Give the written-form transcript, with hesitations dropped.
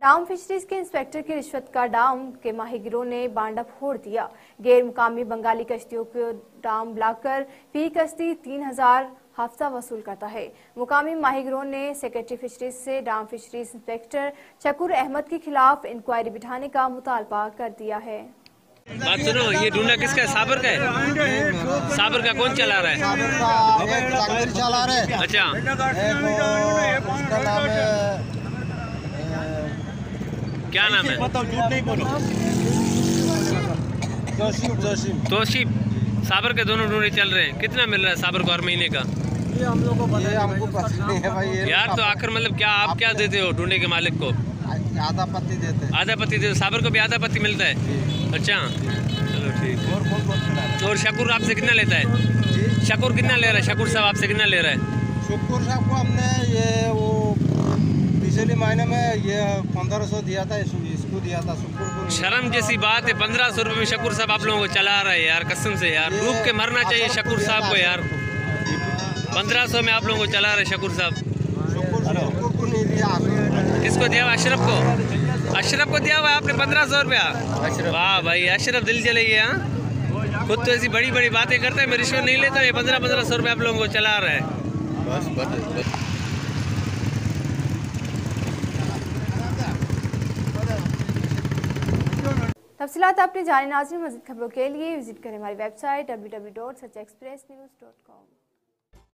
डाम fisheries के inspector की रिश्वत का डाम के माहीगिरों ने बांडा फोड़ दिया। गैर मुकामी बंगाली कश्तियों को डाम बुलाकर फी कश्ती 3000 हफ्ता वसूल करता है। मुकामी माहीगिरों ने सेक्रेटरी फिशरीज से डाम फिशरीज इंस्पेक्टर शकूर अहमद के खिलाफ इंक्वायरी बिठाने का मुतालबा कर दिया है। बात सुनो, ये ढूंढना किसका है? साबर का है? साबर का कौन चला रहा है? साबर का चला रहा है। अच्छा, उसका नाम है, क्या नाम है? तोशीब। साबर के दोनों ढूंढे चल रहे हैं। कितना मिल रहा है साबर को हर महीने का? ये हम लोग को हमको पता नहीं है भाई। यार तो आखिर मतलब क्या आप क्या देते हो ढूंढे के मालिक को? आधा पत्ती देते हैं। आधा पत्ती देते? साबर को भी आधा पत्ती मिलता है? अच्छा, चलो ठीक है। और शकूर आपसे कितना लेता है? शकूर कितना ले रहा है? शकूर साहब आपसे कितना ले रहा है? शकूर साहब को हमने ये वो पिछले महीने में ये 1500 दिया था, इसको दिया था शकूर को। शर्म जैसी बात है, 1500 रुपये में शकूर साहब आप लोगों को चला रहा है यार, कसम से यार। डूब के मरना चाहिए शकूर साहब को यार। 1500 में आप लोगों को चला रहे हैं शकूर साहब। शकूर को नहीं दिया। किसको दिया हुआ? अशरफ को। अशरफ को दिया हुआ आपने 1500 रुपया? वाह भाई, अशरफ दिल चले गया। खुद तो ऐसी बड़ी बड़ी बातें करता है, मैं रिश्वत नहीं लेता। ये 1500 रुपये आप लोगों को चला रहा है। बस। तफसीलात अपने जाने नाज़रीन, मज़ीद खबरों के लिए विजिट करें हमारी वेबसाइट www.sachexpressnews.com।